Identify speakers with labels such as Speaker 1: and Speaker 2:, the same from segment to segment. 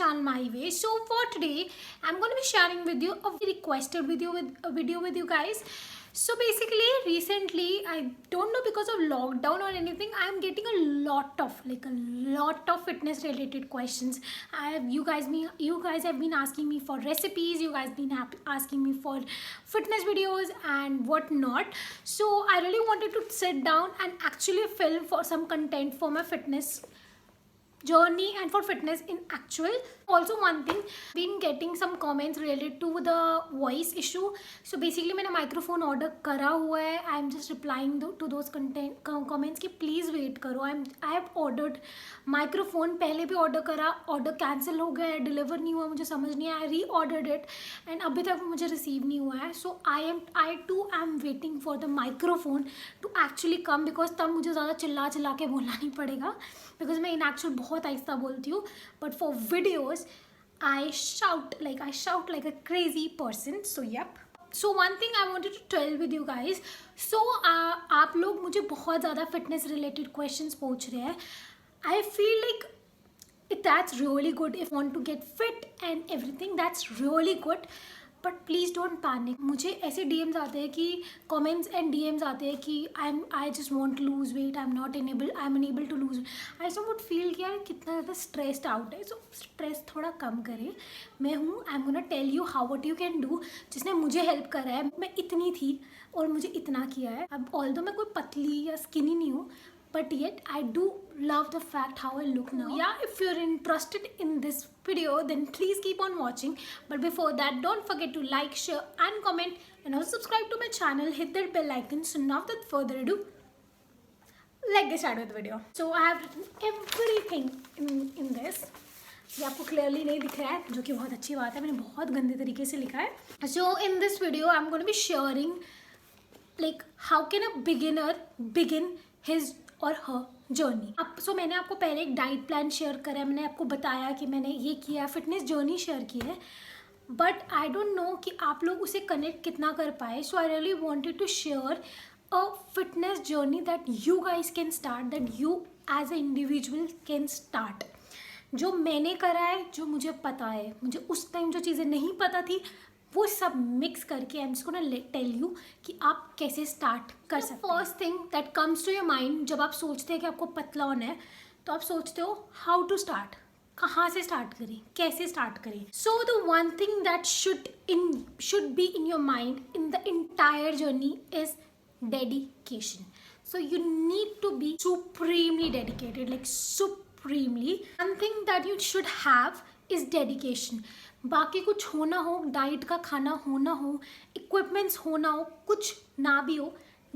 Speaker 1: channel My Way. So for today I'm going to be sharing with you a very requested video with you guys. So basically recently, I don't know, because of lockdown or anything, I'm getting a lot of fitness related questions. You guys have been asking me for recipes, you guys been asking me for fitness videos and whatnot. So I really wanted to sit down and actually film for some content for my fitness journey and for fitness in actual. Also one thing, been getting some comments related to the voice issue. So basically मैंने microphone order करा हुआ है. I am just replying to those comments कि please wait करो. I have ordered microphone, पहले भी order करा, order cancel हो गया है, deliver नहीं हुआ, मुझे समझ नहीं आया. I reordered it and अभी तक मुझे receive नहीं हुआ है. So I too am waiting for the microphone to actually come, because तब मुझे ज़्यादा चिल्ला के बोलना नहीं पड़ेगा, because मैं in actual बहुत आहिस्ता बोलती हूँ. But for videos I shout like a crazy person. So yep. So one thing I wanted to tell with you guys. So आप लोग मुझे बहुत ज़्यादा fitness related questions पूछ रहे हैं. I feel like that's really good. If you want to get fit and everything, that's really good. But please don't panic. मुझे ऐसे DMs आते हैं कि कमेंट्स एंड DMs आते हैं कि I just want to lose weight, I am unable to lose. I just would feel कि यार कितना ज़्यादा स्ट्रेस्ड आउट है. सो स्ट्रेस थोड़ा कम करें. मैं हूँ, I am gonna tell you how what you can do. जिसने मुझे हेल्प करा है, मैं इतनी थी और मुझे इतना किया है. अब ऑल्दो मैं कोई पतली या स्किनी नहीं हूँ, but yet I do love the fact how I look now. Yeah, if you're interested in this video, then please keep on watching. But before that, don't forget to like, share and comment, and also subscribe to my channel. Hit that bell icon. So now without further ado, let's get started with the video. So I have written everything in this. ये आपको clearly नहीं दिख रहा है, जो कि बहुत अच्छी बात है. मैंने बहुत गंदे तरीके से लिखा है. So in this video, I'm going to be sharing like how can a beginner begin his और हर जर्नी. अब सो मैंने आपको पहले एक डाइट प्लान शेयर करा है, मैंने आपको बताया कि मैंने ये किया, फिटनेस जर्नी शेयर की है. बट आई डोंट नो कि आप लोग उसे कनेक्ट कितना कर पाए. So I really wanted to share a fitness journey that you guys can start, that you as a individual can start. जो मैंने करा है, जो मुझे पता है, मुझे उस टाइम जो चीज़ें नहीं पता थी, वो सब मिक्स करके I am just gonna tell you कि आप कैसे स्टार्ट कर सकते हैं. First thing that comes to your mind, जब आप सोचते हैं कि आपको पतला होना है, तो आप सोचते हो हाउ टू स्टार्ट, कहाँ से स्टार्ट करें, कैसे स्टार्ट करें. So the one thing that should be in your mind in the entire journey is dedication. So you need to be supremely dedicated, like supremely. One thing that you should have is dedication. बाकी कुछ होना हो, diet का खाना होना हो, equipments होना हो, कुछ ना भी हो,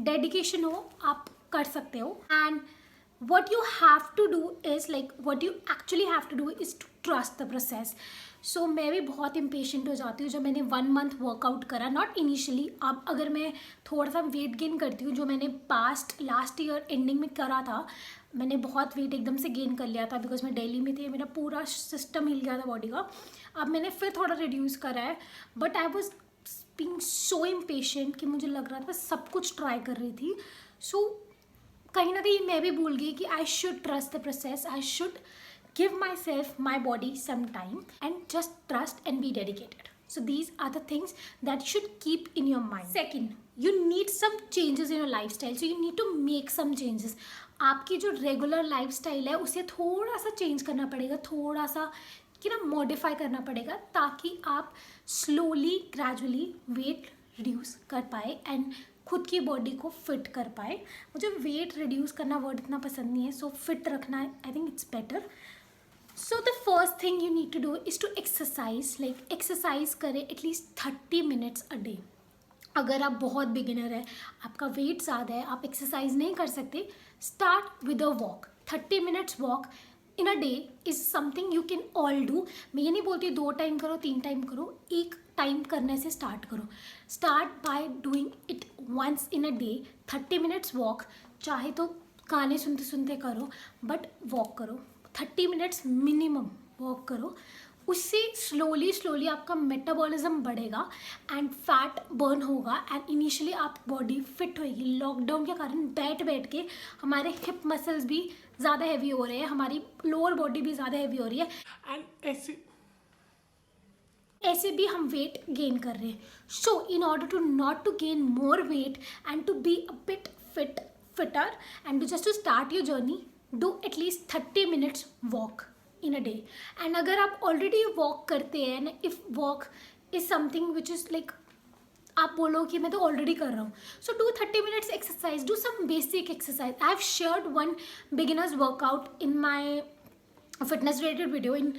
Speaker 1: डेडिकेशन हो, आप कर सकते हो. And what you have to do is like what you actually have to do is to trust the process. So मैं भी बहुत इम्पेशेंट हो जाती हूँ. जब मैंने 1 month वर्कआउट करा, नॉट इनिशियली, अब अगर मैं थोड़ा सा वेट गेन करती हूँ, जो मैंने लास्ट ईयर एंडिंग में करा था, मैंने बहुत वेट एकदम से गेन कर लिया था, बिकॉज मैं दिल्ली में थी, मेरा पूरा सिस्टम हिल गया था बॉडी का. अब मैंने फिर थोड़ा रिड्यूस करा है, but I was being so impatient कि मुझे लग रहा था सब कुछ ट्राई कर रही थी. सो कहीं ना कहीं मैं भी भूल गई कि I should trust the process, I should give myself, my body some time and just trust and be dedicated. So these are the things that you should keep in your mind. Second, you need some changes in your lifestyle. So you need to make some changes. आपकी जो regular lifestyle है, उसे थोड़ा सा change करना पड़ेगा, थोड़ा सा कि ना मॉडिफाई करना पड़ेगा, ताकि आप स्लोली ग्रेजुअली वेट रिड्यूस कर पाए एंड खुद की बॉडी को फिट कर पाए. मुझे वेट रिड्यूस करना वर्ड इतना पसंद नहीं है, सो फिट रखना I think it's better. So the first thing you need to do is to exercise. Like exercise करें at least 30 minutes a day. अगर आप बहुत बिगिनर है, आपका वेट ज़्यादा है, आप एक्सरसाइज नहीं कर सकते, start with a walk. 30 minutes walk in a day is something you can all do. मैं ये नहीं बोलती 2 टाइम करो, 3 टाइम करो, 1 टाइम करने से स्टार्ट करो. Start by doing it once in a day. 30 minutes walk. चाहे तो गाने सुनते सुनते करो, बट वॉक करो. 30 मिनट्स मिनिमम वॉक करो. उससे स्लोली आपका मेटाबॉलिज्म बढ़ेगा एंड फैट बर्न होगा एंड इनिशियली आप बॉडी फिट होएगी. लॉकडाउन के कारण बैठ के हमारे हिप मसल्स भी ज़्यादा हैवी हो रहे हैं, हमारी लोअर बॉडी भी ज़्यादा हैवी हो रही है. एंड ऐसे ऐसे भी हम वेट गेन कर रहे हैं. So in order to not to gain more weight and to be a bit fitter and to just to start your journey, do at least 30 minutes walk in a day. And अगर आप already walk करते हैं ना, if walk is something which is like आप बोलो कि मैं तो ऑलरेडी कर रहा हूँ, so do 30 minutes exercise, do some basic exercise. I have shared one beginners workout in my fitness related video in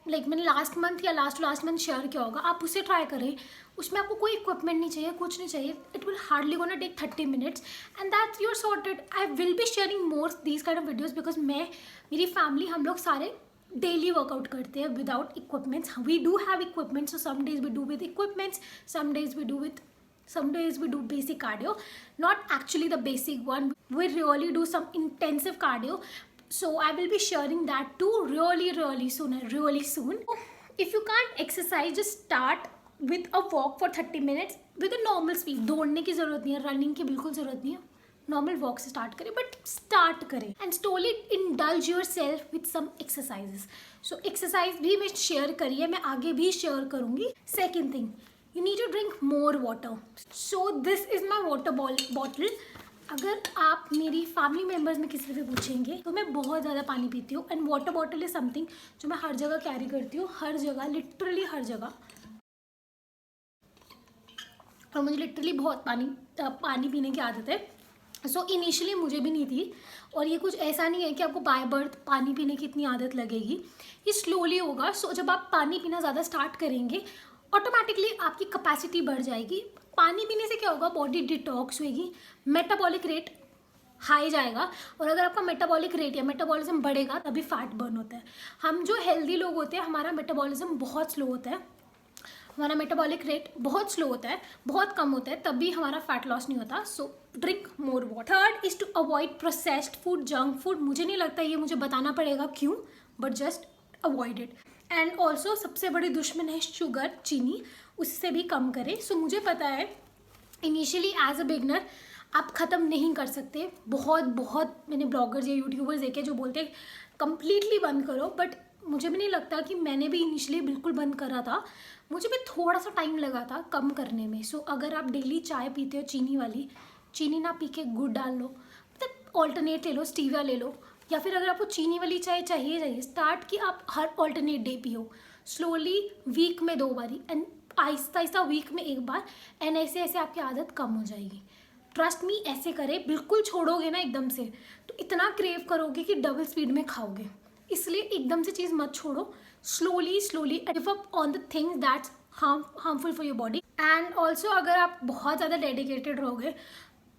Speaker 1: like मैंने लास्ट मंथ या लास्ट मंथ शेयर किया होगा, आप उसे ट्राई करें. उसमें आपको कोई इक्विपमेंट नहीं चाहिए, कुछ नहीं चाहिए. It will hardly gonna take 30 minutes and that's your sorted. I will be sharing more these kind of videos because मैं, मेरी फैमिली, हम लोग सारे डेली वर्कआउट करते हैं without equipments. We do have equipments, so some days we do with equipments, some days we do basic cardio, not actually the basic one. We really do some intensive cardio. So I will be sharing that too really soon. If you can't exercise, just start with a walk for 30 minutes with a normal speed. दौड़ने की ज़रूरत नहीं है, running की बिल्कुल ज़रूरत नहीं है. नॉर्मल वॉक से स्टार्ट करें, बट स्टार्ट करें and slowly indulge yourself with some exercises. So exercise भी मैं शेयर करी है, मैं आगे भी शेयर करूँगी. Second thing, you need to drink more water. So this is my water bottle. अगर आप मेरी फैमिली मेम्बर्स में किसी से पूछेंगे तो मैं बहुत ज़्यादा पानी पीती हूँ. And water bottle is something जो मैं हर जगह कैरी करती हूँ, हर जगह, लिटरली हर जगह. और मुझे लिटरली बहुत पानी पीने की आदत है. सो इनिशियली मुझे भी नहीं थी, और ये कुछ ऐसा नहीं है कि आपको बाय बर्थ पानी पीने की इतनी आदत लगेगी. ये स्लोली होगा. सो जब आप पानी पीना ज़्यादा स्टार्ट करेंगे, ऑटोमेटिकली आपकी कैपेसिटी बढ़ जाएगी. पानी पीने से क्या होगा, बॉडी डिटॉक्स होएगी, मेटाबॉलिक रेट हाई जाएगा. और अगर आपका मेटाबॉलिक रेट या मेटाबॉलिज्म बढ़ेगा तभी फैट बर्न होता है. हम जो हेल्दी लोग होते हैं, हमारा मेटाबॉलिज्म बहुत स्लो होता है, हमारा मेटाबॉलिक रेट बहुत स्लो होता है, बहुत कम होता है, तभी हमारा फैट लॉस नहीं होता. So drink more water. Third is to avoid processed food, junk food. मुझे नहीं लगता ये मुझे बताना पड़ेगा क्यों, but just avoid it. And also सबसे बड़ी दुश्मन है शुगर, चीनी, उससे भी कम करें. सो मुझे पता है इनिशियली एज अ बिगनर आप ख़त्म नहीं कर सकते. बहुत मैंने ब्लॉगर्स या यूट्यूबर्स देखे जो बोलते हैं कम्प्लीटली बंद करो, बट मुझे भी नहीं लगता कि मैंने भी इनिशियली बिल्कुल बंद करा था. मुझे भी थोड़ा सा टाइम लगा था कम करने में. सो अगर आप डेली चाय पीते हो चीनी वाली, चीनी ना पी के गुड़ डाल लो, मतलब ऑल्टरनेट ले लो, स्टीविया ले लो, या फिर अगर आपको चीनी वाली चाय चाहिए स्टार्ट कि आप हर ऑल्टरनेट डे पियो, स्लोली वीक में 2 बारी एंड आहिस्ता वीक में 1 बार. एंड ऐसे ऐसे आपकी आदत कम हो जाएगी. ट्रस्ट मी, ऐसे करें. बिल्कुल छोड़ोगे ना एकदम से तो इतना क्रेव करोगे कि डबल स्पीड में खाओगे. इसलिए एकदम से चीज़ मत छोड़ो. Slowly give up on the things that's harmful for your body. And also अगर आप बहुत ज़्यादा डेडिकेटेड रहोगे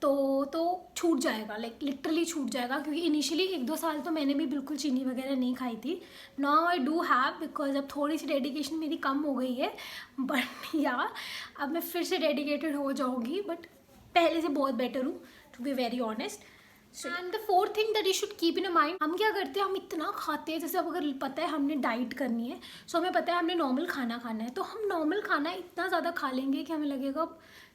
Speaker 1: तो छूट जाएगा, लाइक लिटरली छूट जाएगा. क्योंकि इनिशियली 1-2 साल तो मैंने भी बिल्कुल चीनी वगैरह नहीं खाई थी. Now I do have, because अब थोड़ी सी डेडिकेशन मेरी कम हो गई है. बट या अब मैं फिर से डेडिकेटेड हो जाऊँगी, बट पहले से बहुत बेटर हूँ, to be very honest. And the fourth thing that you should keep in mind, हम क्या करते हैं, हम इतना खाते हैं. जैसे अब अगर पता है हमने डाइट करनी है, सो हमें पता है हमने नॉर्मल खाना खाना है, तो हम नॉर्मल खाना इतना ज़्यादा खा लेंगे कि हमें लगेगा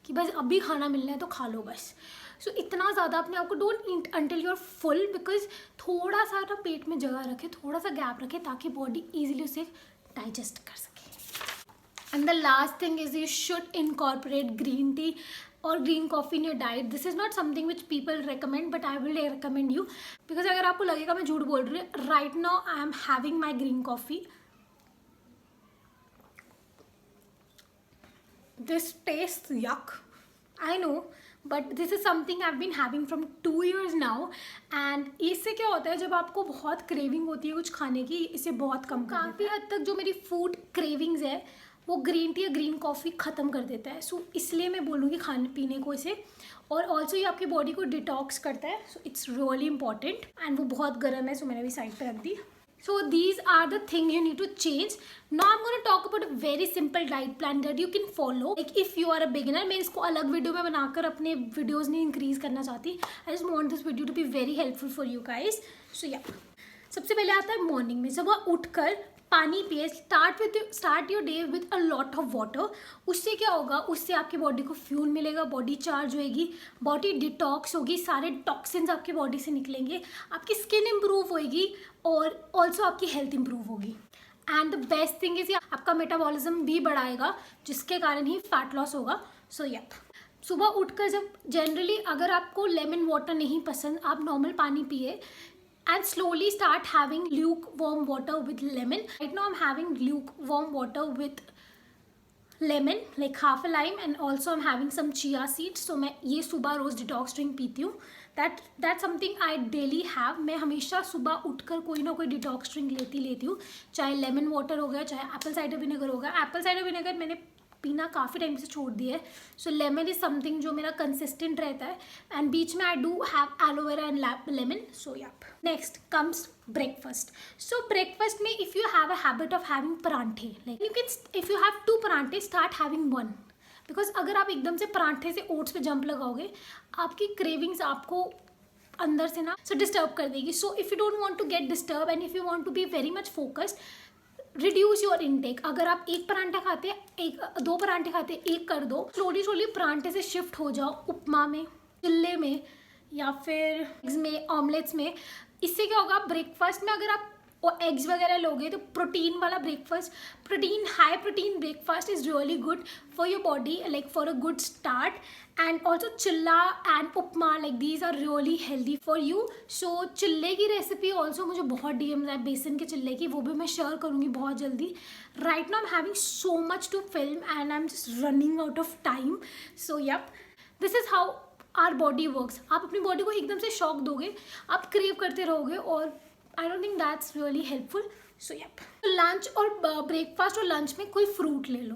Speaker 1: कि बस अभी खाना मिलना है तो खा लो बस. सो इतना ज़्यादा अपने आप को don't eat until you are full, because थोड़ा सा ना पेट में जगह रखे, थोड़ा सा गैप रखे, ताकि बॉडी ईजिली उसे डाइजेस्ट कर सके. And the last thing is you should incorporate green tea और green coffee in your diet. This is not something which people recommend, but I will recommend you, because अगर आपको लगेगा मैं झूठ बोल रही हूँ, right now I am having my green coffee. This taste yuck, I know, but this is something I've been having from 2 years now. and इससे क्या होता है, जब आपको बहुत क्रेविंग होती है कुछ खाने की, इसे बहुत कम कर देता है. काफ़ी हद तक जो मेरी फूड क्रेविंग्स है वो ग्रीन टी या ग्रीन कॉफ़ी ख़त्म कर देता है. सो इसलिए मैं बोलूँगी खाने पीने को इसे. और ऑल्सो ये आपकी बॉडी को डिटॉक्स करता है. So it's really important. And वो बहुत गर्म है, सो मैंने भी साइड पर रख दी. So these are the things you need to change. Now I'm going to talk about a very simple diet plan that you can follow. Like if you are a beginner, मैं इसको अलग video में बनाकर अपने videos नहीं increase करना चाहती. I just want this video to be very helpful for you guys. So yeah, सबसे पहले आता है मॉर्निंग में. जब आप उठकर पानी पिए, start your day with a lot of water. उससे क्या होगा, उससे आपकी बॉडी को फ्यूल मिलेगा, बॉडी चार्ज होएगी, बॉडी डिटॉक्स होगी, सारे टॉक्सिन्स आपकी बॉडी से निकलेंगे, आपकी स्किन इम्प्रूव होएगी और ऑल्सो आपकी हेल्थ इम्प्रूव होगी. And the best thing is आपका मेटाबॉलिज्म भी बढ़ाएगा, जिसके कारण ही फैट लॉस होगा. सो या सुबह उठकर जब जनरली अगर आपको लेमन वाटर नहीं पसंद, आप नॉर्मल पानी पिए and slowly start having lukewarm water with lemon. Right now I'm having lukewarm water with lemon, like half a lime, and also I'm having some chia seeds. So मैं ये सुबह रोज detox drink पीती हूँ. That's something I daily have. मैं हमेशा सुबह उठकर कोई ना कोई डिटॉक्स ड्रिंक लेती हूँ, चाहे लेमन वाटर हो गया, चाहे एप्पल साइडर विनेगर हो गया. एप्पल साइडर विनेगर मैंने पीना काफ़ी टाइम से छोड़ दिया है. सो लेमन इज समथिंग जो मेरा कंसिस्टेंट रहता है, एंड बीच में I do have aloe vera and lemon. So या next comes breakfast. So breakfast में if you have a habit of having परांठे, like you can, if you have 2 परांठे, स्टार्ट हैविंग 1. बिकॉज अगर आप एकदम से परांठे से ओट्स पे जंप लगाओगे, आपकी क्रेविंग्स आपको अंदर से ना डिस्टर्ब कर देगी. So if you don't want to get disturb and if you want to be very much focused, reduce your intake. अगर आप 1 परांठा खाते हैं, 2 परांठे खाते हैं, 1 कर दो. स्लोली परांठे से शिफ्ट हो जाओ उपमा में, चिल्ले में, या फिर एग्स में, ऑमलेट्स में. इससे क्या होगा, ब्रेकफास्ट में अगर आप एग्स वगैरह लोगे तो प्रोटीन वाला breakfast, high protein breakfast is really good for your body, like for a good start. And also chilla and upma, like these are really healthy for you. So चिल्ले की रेसिपी ऑल्सो मुझे बहुत डीएम्स है बेसन के चिल्ले की, वो भी मैं शेयर करूँगी बहुत जल्दी. Right now I am having so much to film and I am just running out of time. So yup, this is how our body works. आप अपनी बॉडी को एकदम से शॉक दोगे, आप क्रेव करते रहोगे, और I don't think that's really helpful. So yup, lunch और ब्रेकफास्ट और लंच में कोई फ्रूट ले लो.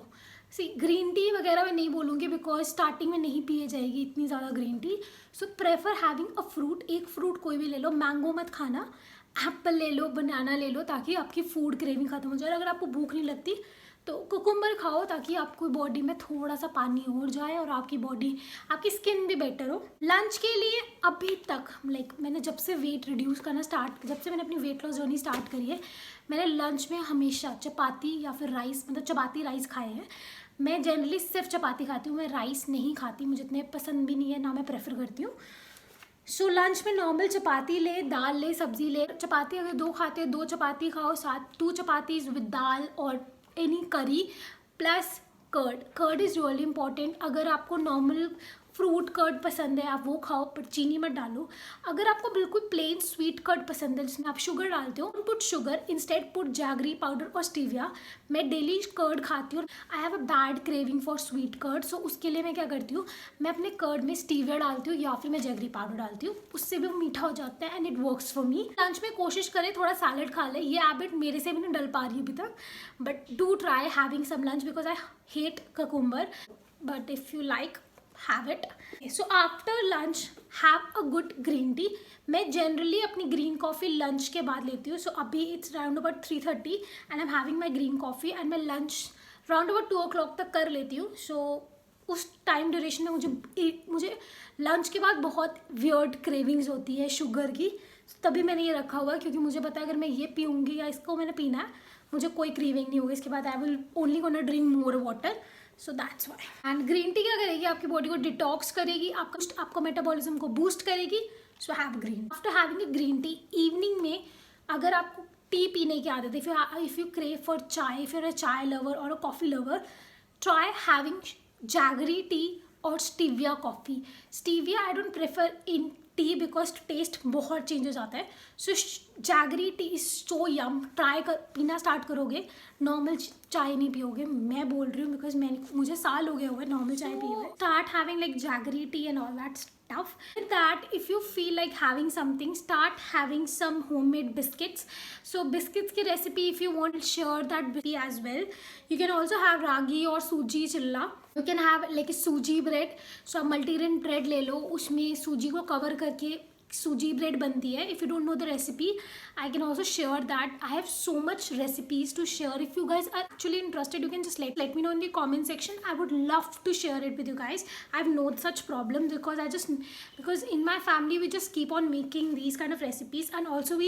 Speaker 1: सी ग्रीन टी वगैरह मैं नहीं बोलूँगी बिकॉज स्टार्टिंग में नहीं पिए जाएगी इतनी ज़्यादा green tea. So prefer having a fruit. एक फ्रूट कोई भी ले लो, मैंगो मत खाना, एप्पल ले लो, बनाना ले लो, ताकि आपकी फूड क्रेविंग खत्म हो जाए. अगर आपको भूख नहीं लगती तो कुकुम्बर खाओ, ताकि आपको बॉडी में थोड़ा सा पानी और जाए और आपकी स्किन भी बेटर हो. लंच के लिए अभी तक, लाइक मैंने जब से वेट रिड्यूस करना जब से मैंने अपनी वेट लॉस जर्नी स्टार्ट करी है, मैंने लंच में हमेशा चपाती या फिर राइस, मतलब चपाती राइस खाए हैं. मैं जनरली सिर्फ चपाती खाती हूँ, मैं राइस नहीं खाती, मुझे इतने पसंद भी नहीं है, ना मैं प्रेफर करती हूँ. सो लंच में नॉर्मल चपाती ले, दाल ले, सब्जी ले. चपाती अगर 2 खाते हैं, 2 चपाती खाओ, साथ 2 चपातीज विद दाल और any curry plus curd. Curd is really important. अगर आपको नॉर्मल फ्रूट कर्ड पसंद है, आप वो खाओ, पर चीनी मत डालो. अगर आपको बिल्कुल प्लेन स्वीट कर्ड पसंद है जिसमें आप शुगर डालते हो, put sugar, instead put jaggery powder और स्टीविया. मैं डेली कर्ड खाती हूँ. I have a bad craving for sweet curd. So उसके लिए मैं क्या करती हूँ, मैं अपने कर्ड में स्टीविया डालती हूँ या फिर मैं जैगरी पाउडर डालती हूँ. उससे भी वो मीठा हो जाता है and it works for me. Lunch में कोशिश करें थोड़ा सैलड खा ले. ये हैबिट मेरे से भी नहीं डल पा रही अभी तक, but do try having some lunch because I hate cucumber, but if you like, have it. So after lunch have a good green tea. मैं generally अपनी green coffee lunch के बाद लेती हूँ. So अभी it's around about 3:30 and I'm having my green coffee and मैं lunch round about 2 o'clock तक कर लेती हूँ. So उस टाइम ड्यूरेशन में मुझे लंच के बाद बहुत वियर्ड क्रेविंग्स होती है शुगर की. तभी मैंने ये रखा हुआ है, क्योंकि मुझे पता है अगर मैं ये पीऊँगी या इसको मैंने पीना है, मुझे कोई क्रेविंग नहीं होगी इसके बाद. I will only gonna drink more water. So that's why. And green tea क्या करेगी, आपकी बॉडी को डिटॉक्स करेगी, आपको मेटाबॉलिज्म को बूस्ट करेगी. So have green. After having a green tea, evening में अगर आपको टी पीने की आदत है, if you crave for chai, if you are a chai lover or a coffee lover, try having jaggery tea और stevia coffee. Stevia I don't prefer in tea because taste बहुत change हो जाता है. So jaggery tea is so yum. पीना start करोगे, normal चाय नहीं पियोगे. मैं बोल रही हूँ बिकॉज मुझे साल हो गए हुए नॉर्मल चाय पिए हुए. Start having like jaggery T and all that stuff. With that, if you feel like having something, start having some homemade biscuits. So biscuits की recipe, if you want, share that with me as well. You can also have ragi or सूजी चिल्ला. You can have like a सूजी bread. So multigrain bread ले लो, उसमें सूजी को cover करके सूजी ब्रेड बनती है. If you don't know the recipe, I can also share that. I have so much recipes to share. If you guys are actually interested, you can just let me know in the comment section. I would love to share it with you guys. I have no such problem because in my family we just keep on making these kind of recipes. And also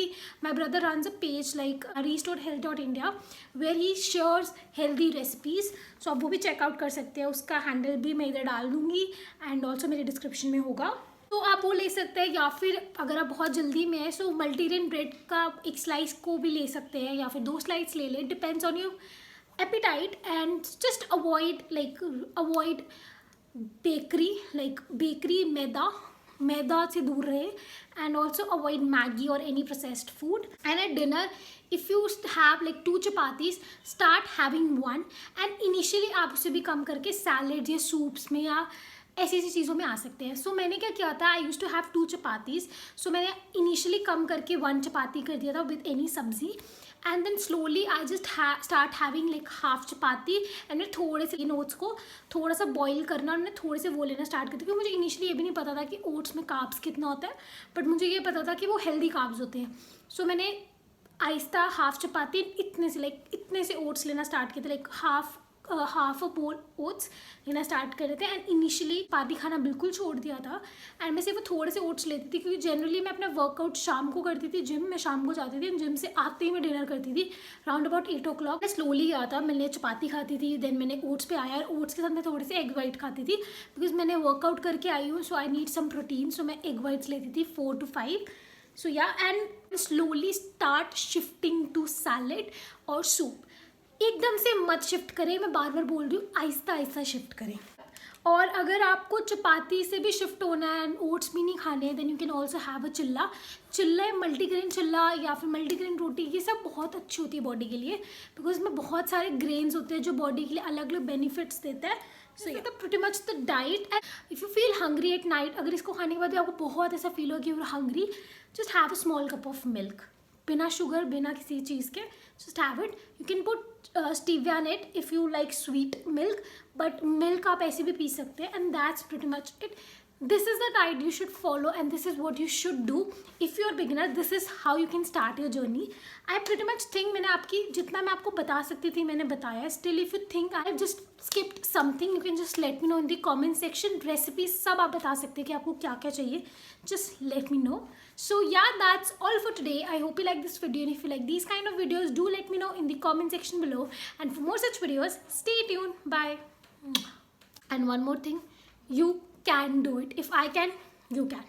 Speaker 1: my brother runs a page like restoredhealth.india where he shares healthy recipes. So आप वो भी checkout कर सकते हैं. उसका handle भी मैं इधर डाल दूँगी एंड ऑल्सो मेरे डिस्क्रिप्शन में होगा. तो आप वो ले सकते हैं, या फिर अगर आप बहुत जल्दी में है सो मल्टीग्रेन ब्रेड का एक स्लाइस को भी ले सकते हैं, या फिर 2 स्लाइस ले लें, depends on your appetite. And just avoid bakery, मैदा से दूर रहे. एंड ऑल्सो अवॉइड मैगी और any processed food. And at dinner if you have like 2 chapatis, start having 1. And initially आप उसे भी कम करके सैलेड या सूप्स में या ऐसी चीज़ों में आ सकते हैं. सो मैंने क्या किया था, I use to have 2 chapatis. सो मैंने इनिशियली कम करके 1 चपाती कर दिया था with any sabzi. And then slowly I just start having like half chapati. And मैं थोड़े से इन ओट्स को थोड़ा सा बॉईल करना और मैं थोड़े से वो लेना स्टार्ट करती, क्योंकि मुझे इनिशियली ये भी नहीं पता था कि ओट्स में कार्ब्स कितना होता है, बट मुझे ये पता था कि वो हेल्दी कार्ब्स होते हैं. सो मैंने आहिस्ता हाफ चपाती इतने से ओट्स लेना स्टार्ट किए थे, लाइक हाफ अ बोल ओट्स लेना स्टार्ट कर रहे थे. एंड इनिशियली चपाती खाना बिल्कुल छोड़ दिया था. एंड मैं सिर्फ थोड़े से ओट्स लेती थी, क्योंकि जनरली मैं अपना वर्कआउट शाम को करती थी. जिम मैं शाम को जाती थी, जिम से आते ही मैं डिनर करती थी राउंड अबाउट 8 o'clock. मैं स्लोली गया था, मैंने चपाती खाती थी, देन मैंने ओट्स पे आया. ओट्स के साथ मैं थोड़े से एग वाइट खाती थी, बिकॉज मैंने वर्कआउट करके आई हूँ, सो आई नीड सम प्रोटीन. सो मैं एग वाइट्स लेती थी 4 to 5. So yeah and slowly start shifting to salad और सूप. एकदम से मत शिफ्ट करें, मैं बार बार बोल रही हूँ, आहिस्ता आहिस्ता शिफ्ट करें. और अगर आपको चपाती से भी शिफ्ट होना है एंड ओट्स भी नहीं खाने हैं, then you can also have a chilla multigrain चिल्ला या फिर मल्टीग्रेन रोटी. ये सब बहुत अच्छी होती है बॉडी के लिए, बिकॉज इसमें बहुत सारे ग्रेन्स होते हैं जो बॉडी के लिए अलग अलग बेनिफिट्स देता है. सो ये तो pretty much the diet. And if you feel hungry at night, अगर इसको खाने के बाद भी आपको बहुत ऐसा फील हो कि you are hungry, just have a small cup of milk, बिना शुगर, बिना किसी चीज़ के. Just have it. You can put stevia in it if you like sweet milk, but milk आप ऐसे भी पी सकते हैं. And that's pretty much it. This is the diet you should follow and this is what you should do. If you are beginner, this is how you can start your journey. I pretty much think मैंने आपकी जितना मैं आपको बता सकती थी मैंने बताया. Still if you think I have just skipped something, you can just let me know in the comment section. Recipes सब आप बता सकते हैं कि आपको क्या क्या चाहिए. Just let me know. So yeah, that's all for today. I hope you like this video, and if you like these kind of videos, do let me know in the comment section below. And for more such videos, stay tuned. Bye. And one more thing, you can do it. If I can, you can.